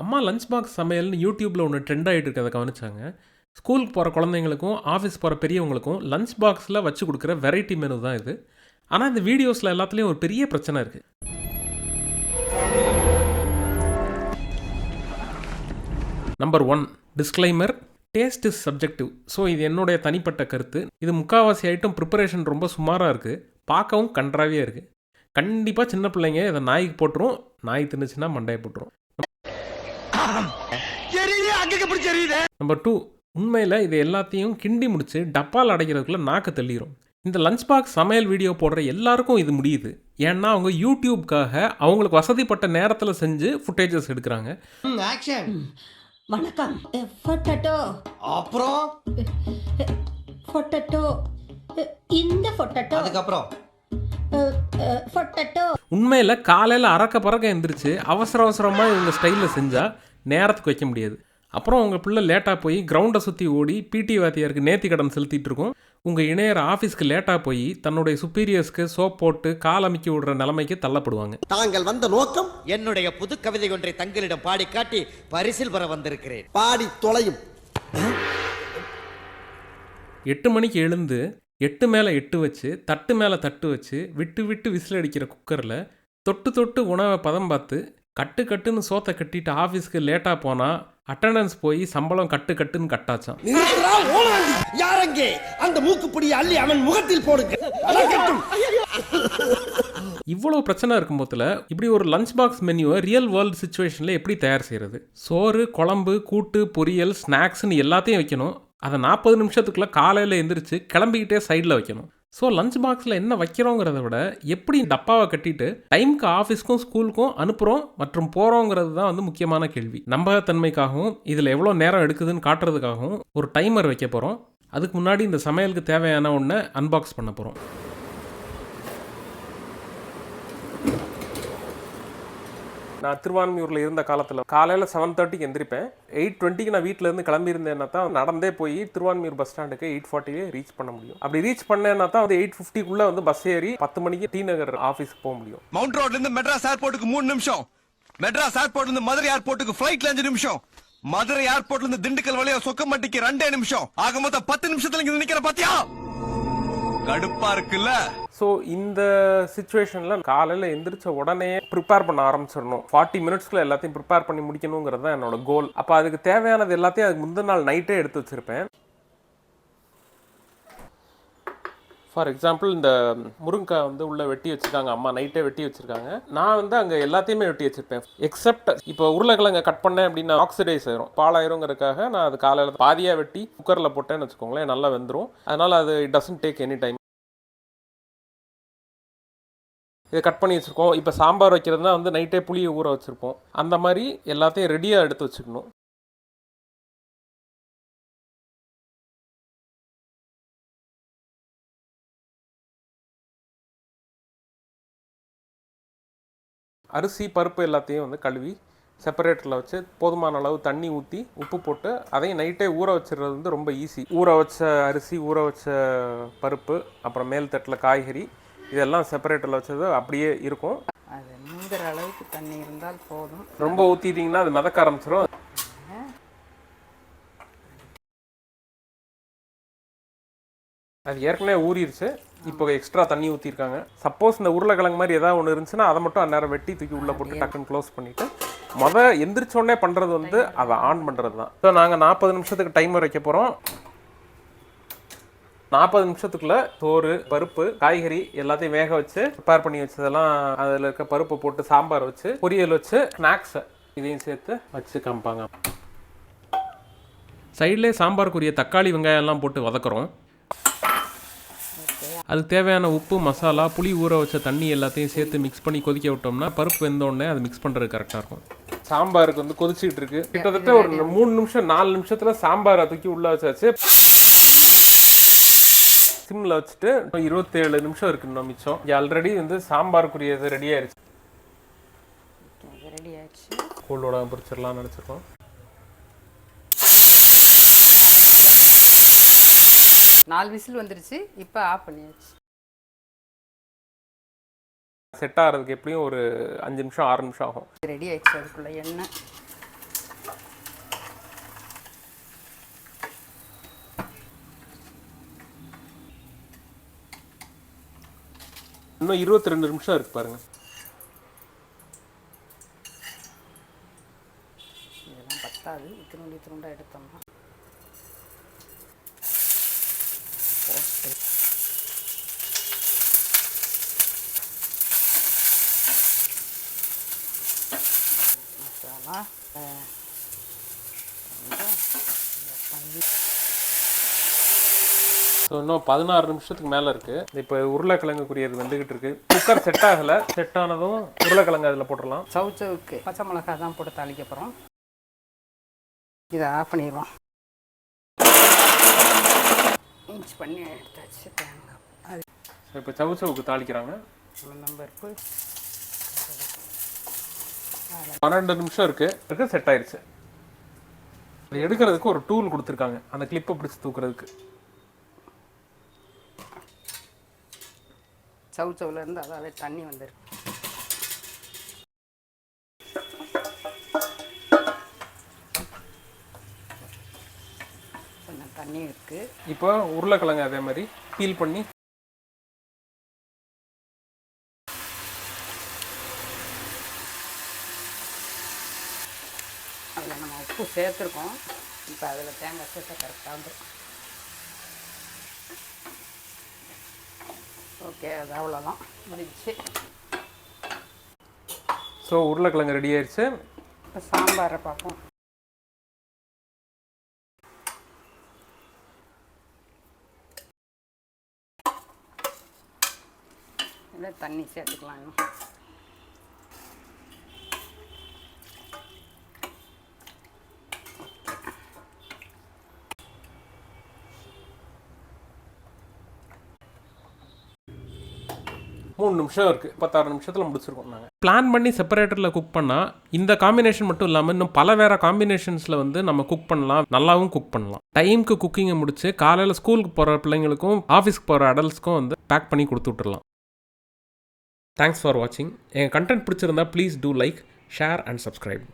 அம்மா lunch box சமையல்னு யூடியூப்பில் ஒன்று ட்ரெண்ட் ஆகிட்டு இருக்கிறத கவனிச்சாங்க. ஸ்கூலுக்கு போகிற குழந்தைங்களுக்கும் ஆஃபீஸ் போகிற பெரியவங்களுக்கும் லஞ்ச் பாக்ஸில் வச்சு கொடுக்குற வெரைட்டி மெனு தான் இது. ஆனால் இந்த வீடியோஸில் எல்லாத்துலேயும் ஒரு பெரிய பிரச்சனை இருக்குது. Number 1, disclaimer, taste is subjective. So இது என்னுடைய தனிப்பட்ட கருத்து. இது முக்கால்வாசி ஐட்டம் ப்ரிப்பரேஷன் ரொம்ப சுமாராக இருக்குது, பார்க்கவும் கன்றாவியாக இருக்குது. கண்டிப்பாக சின்ன பிள்ளைங்க இதை நாய்க்கு போட்டுரும், நாய் தின்னுச்சுன்னா மண்டையை போட்டுரும். நம்பர் 2, உண்மையில் இது எல்லாத்தையும் கிண்டி முடிச்சு டப்பால் அடைக்கிறதுக்குள்ள நாக்கு தள்ளிடும். இந்த லஞ்ச் பாக்ஸ் சமையல் வீடியோ போடுற எல்லாருக்கும் இது முடியுது. ஏன்னா அவங்க யூடியூப்காக அவங்களுக்கு வசதிப்பட்ட நேரத்தில் செஞ்சு ஃபுட்டேஜஸ் எடுக்கிறாங்க. வணக்கம். பொட்டேட்டோ, அப்புறம் பொட்டேட்டோ, இந்த பொட்டேட்டோ, அதுக்கப்புறம் பொட்டேட்டோ. உண்மையில் காலையில் அறக்க பறக்க எந்திரிச்சு அவசர அவசரமாக இவங்க ஸ்டைலில் செஞ்சால் நேரத்துக்கு வைக்க முடியாது. அப்புறம் உங்கள் பிள்ளை லேட்டாக போய் கிரவுண்டை சுற்றி ஓடி பிடி வாத்தியாருக்கு நேர்த்தி கடன் செலுத்திட்டு இருக்கும். உங்கள் இணையர் ஆஃபீஸ்க்கு லேட்டாக போய் தன்னுடைய சுப்பீரியர்ஸ்க்கு சோப் போட்டு கால் அமைக்கி விடுற நிலைமைக்கு தள்ளப்படுவாங்க. தாங்கள் வந்த நோக்கம் என்னுடைய புது கவிதை ஒன்றை தங்களிடம் பாடி காட்டி பரிசில் பெற வந்திருக்கிறேன். பாடி தொலையும். 8 மணிக்கு எழுந்து 8 மேலே 8 வச்சு தட்டு மேலே தட்டு வச்சு விட்டு விட்டு விசில் அடிக்கிற குக்கரில் தொட்டு தொட்டு உணவை பதம் பார்த்து கட்டு கட்டுன்னு சோத்தை கட்டிட்டு ஆஃபீஸ்க்கு லேட்டாக போனால் அட்டண்டன்ஸ் போய் சம்பளம் கட்டு கட்டுன்னு கட்டாச்சான். யாரங்கே அந்த மூக்குப்பிடி அள்ளி அவன் முகத்தில் போடுங்க. இவ்வளோ பிரச்சனை இருக்கும் போதில் இப்படி ஒரு லஞ்ச் பாக்ஸ் மெனுவை ரியல் வேர்ல்டு சுச்சுவேஷனில் எப்படி தயார் செய்கிறது? சோறு, குழம்பு, கூட்டு, பொரியல், ஸ்நாக்ஸ்ன்னு எல்லாத்தையும் வைக்கணும். அதை 40 நிமிஷத்துக்குள்ளே காலையில் எந்திரிச்சு கிளம்பிக்கிட்டே சைடில் வைக்கணும். ஸோ லஞ்ச் பாக்ஸில் என்ன வைக்கிறோங்கிறத விட எப்படி டப்பாவை கட்டிட்டு டைமுக்கு ஆஃபீஸ்க்கும் ஸ்கூலுக்கும் அனுப்புகிறோம் மற்றும் போகிறோங்கிறது தான் முக்கியமான கேள்வி. நம்பகத்தன்மைக்காகவும் இதில் எவ்வளோ நேரம் எடுக்குதுன்னு காட்டுறதுக்காகவும் ஒரு டைமர் வைக்க போகிறோம். அதுக்கு முன்னாடி இந்த சமையலுக்கு தேவையான ஒன்றை அன்பாக்ஸ் பண்ண போகிறோம். நான் திருவான்மியூரில் இருந்த காலத்தில் காலையில் 7:30க்கு எந்திரிப்பேன். 8:20க்கு நான் வீட்டிலேருந்து கிளம்பியிருந்தேன்னா தான் நடந்தே போய் திருவான்மியூர் பஸ் ஸ்டாண்டுக்கு 8:40 ரீச் பண்ண முடியும். அப்படி ரீச் பண்ணேன்னா தான் 8:50 பஸ் ஏறி 10 மணிக்கு டி நகர் ஆஃபீஸ்க்கு போக முடியும். மவுண்ட் ரோட்லேருந்து மெட்ராஸ் ஏர்போர்ட்டுக்கு 3 நிமிஷம், மெட்ராஸ் ஏர்போர்ட்லேருந்து மதுரை ஏர்போர்ட்டுக்கு ஃபிளைட்ல 5 நிமிஷம், மதுரை ஏர்போர்ட்லேருந்து திண்டுக்கல் வழியா சொக்கம்பட்டிக்கு 2 நிமிஷம், ஆக மொத்தம் 10 நிமிஷத்துல இங்க நிக்கிற பாத்தியா? கடுப்பா இருக்குல்ல? ஸோ இந்த சுச்சுவேஷனில் காலையில் எந்திரிச்ச உடனே ப்ரிப்பேர் பண்ண ஆரம்பிச்சிடணும். 40 மினிட்ஸ்க்குள்ள எல்லாத்தையும் ப்ரிப்பேர் பண்ணி முடிக்கணுங்கிறது தான் என்னோட கோல். அப்போ அதுக்கு தேவையானது எல்லாத்தையும் அதுக்கு முந்தின நாள் நைட்டே எடுத்து வச்சுருப்பேன். ஃபார் எக்ஸாம்பிள் இந்த முருங்கைக்காய் உள்ளே வெட்டி வச்சுருக்காங்க, அம்மா நைட்டே வெட்டி வச்சுருக்காங்க. நான் அங்கே எல்லாத்தையுமே வெட்டி வச்சுருப்பேன். எக்ஸப்ட் இப்போ உருளைக்கிழங்க கட் பண்ணேன் அப்படின்னா ஆக்சிடைஸ் ஆயிரும், பாலாயிருங்கிறதுக்காக நான் அது காலையில் பாதியாக வெட்டி குக்கரில் போட்டேன்னு வச்சுக்கோங்களேன், நல்லா வெந்துடும். அதனால் அது it doesn't take any time. இதை கட் பண்ணி வச்சுருக்கோம். இப்போ சாம்பார் வைக்கிறதுனா நைட்டே புளியை ஊற வச்சுருப்போம். அந்த மாதிரி எல்லாத்தையும் ரெடியாக எடுத்து வச்சுக்கணும். அரிசி, பருப்பு எல்லாத்தையும் கழுவி செப்பரேட்டரில் வச்சு போதுமான அளவு தண்ணி ஊற்றி உப்பு போட்டு அதையும் நைட்டே ஊற வச்சுருறது ரொம்ப ஈஸி. ஊற வச்ச அரிசி, ஊற வச்ச பருப்பு, அப்புறம் மேல் தட்டில் காய்கறி, இதெல்லாம் செப்பரேட்டரில் வச்சது அப்படியே இருக்கும். அது மூங்குற அளவுக்கு தண்ணி இருந்தால் போதும். ரொம்ப ஊற்றிட்டிங்கன்னா அது மிதக்க ஆரம்பிச்சிடும். அது ஏற்கனவே ஊறிடுச்சு. இப்போ எக்ஸ்ட்ரா தண்ணி ஊற்றிருக்காங்க. சப்போஸ் இந்த உருளைக்கிழங்கு மாதிரி ஏதாவது ஒன்று இருந்துச்சுன்னா அதை மட்டும் அந்நேரம் வெட்டி தூக்கி உள்ளே போட்டு டக்குன்னு க்ளோஸ் பண்ணிவிட்டு எந்திரிச்சோடனே பண்ணுறது அதை ஆன் பண்ணுறது தான். ஸோ நாங்கள் 40 நிமிஷத்துக்கு டைமர் வைக்க போகிறோம். 40 நிமிஷத்துக்குள்ளே சோறு, பருப்பு, காய்கறி எல்லாத்தையும் வேக வச்சு ப்ரிப்பேர் பண்ணி வச்சதெல்லாம் அதில் இருக்க பருப்பு போட்டு சாம்பார் வச்சு பொரியல் வச்சு ஸ்நாக்ஸை இதையும் சேர்த்து வச்சு காமிப்பாங்க. சைட்லேயே சாம்பாருக்குரிய தக்காளி, வெங்காயம் எல்லாம் போட்டு வதக்குறோம். அதுக்கு தேவையான உப்பு, மசாலா, புளி ஊற வச்ச தண்ணி எல்லாத்தையும் சேர்த்து மிக்ஸ் பண்ணி கொதிக்க விட்டோம்னா பருப்பு வெந்தோடனே அது மிக்ஸ் பண்ணுறது கரெக்டாக இருக்கும். சாம்பாருக்கு கொதிச்சுக்கிட்டு இருக்கு. கிட்டத்தட்ட ஒரு 3 நிமிஷம் 4 நிமிஷத்தில் சாம்பாரை தூக்கி உள்ளே வச்சாச்சு. சிம்மில் வச்சுட்டு 27 நிமிஷம் இருக்கு இன்னும் மிச்சம். ஆல்ரெடி சாம்பாருக்குரியது ரெடி ஆயிடுச்சு. ரெடி ஆயிடுச்சு. கோலோட பிடிச்சிடலாம்னு நினச்சிருக்கோம். நாலு விசில் வந்துருச்சு. இப்போ ஆஃப் பண்ணியாச்சு. செட் ஆகிறதுக்கு எப்படியும் ஒரு 5 நிமிஷம் 6 நிமிஷம் ஆகும். ரெடி ஆயிடுச்சு. அதுக்குள்ள எண்ணெய் இன்னும் 22 நிமிஷம் இருக்கு பாருங்க. இதெல்லாம் பத்தாது, இத்தினுண்டா எடுத்தோம்னா போட்டு மசாலா ஸோ இன்னும் 16 நிமிஷத்துக்கு மேலே இருக்குது. இப்போ உருளைக்கிழங்குக்குரியது வந்துக்கிட்டு இருக்கு. குக்கர் செட் ஆகலை. செட் ஆனதும் உருளைக்கிழங்கு அதில் போட்டுடலாம். சவுச்சவுக்கு பச்சை மிளகா தான் போட்டு தாளிக்க போகிறோம். இதை ஆஃப் பண்ணிடுவோம். இன்ச் பண்ணி எடுத்தாச்சு தேங்காய். அது இப்போ சவுச்சவுக்கு தாளிக்கிறாங்க. உளுந்தம்பருப்பு 12 நிமிஷம் இருக்குது. செட் ஆயிடுச்சு. அது எடுக்கிறதுக்கு ஒரு டூல் கொடுத்துருக்காங்க, அந்த கிளிப்பை பிடிச்சி தூக்குறதுக்கு. சவுச்சவுலேருந்து அதாவே தண்ணி வந்துருக்கு. கொஞ்சம் தண்ணி இருக்குது. இப்போ உருளைக்கிழங்கு அதே மாதிரி பீல் பண்ணி அதில் நம்ம உப்பு சேர்த்துருக்கோம். இப்போ அதில் தேங்காய் சேர்த்தா கரெக்டாக வந்துடும். ஓகே, அது அவ்வளோதான், முடிஞ்சிச்சு. ஸோ உருளைக்கிழங்கு ரெடி ஆயிடுச்சு. இப்போ சாம்பாரை பார்ப்போம். இல்லை தண்ணி சேர்த்துக்கலாம் இன்னும். மூணு நிமிஷம் இருக்குது. 16 நிமிஷத்தில் முடிச்சிருக்கோம் நாங்கள். பிளான் பண்ணி செப்பரேட்டரில் குக் பண்ணால் இந்த காம்பினேஷன் மட்டும் இல்லாமல் இன்னும் பல வேறு காம்பினேஷன்ஸில் வந்து நம்ம குக் பண்ணலாம், நல்லாவும் குக் பண்ணலாம். டைமுக்கு குக்கிங்கை முடிச்சு காலையில் ஸ்கூலுக்கு போகிற பிள்ளைங்களுக்கும் ஆஃபீஸ்க்கு போகிற அடல்ட்ஸ்க்கும் வந்து பேக் பண்ணி கொடுத்து விட்டுறலாம். தேங்க்ஸ் ஃபார் வாட்சிங். எங்கள் கண்டென்ட் பிடிச்சிருந்தா please do like, share and subscribe.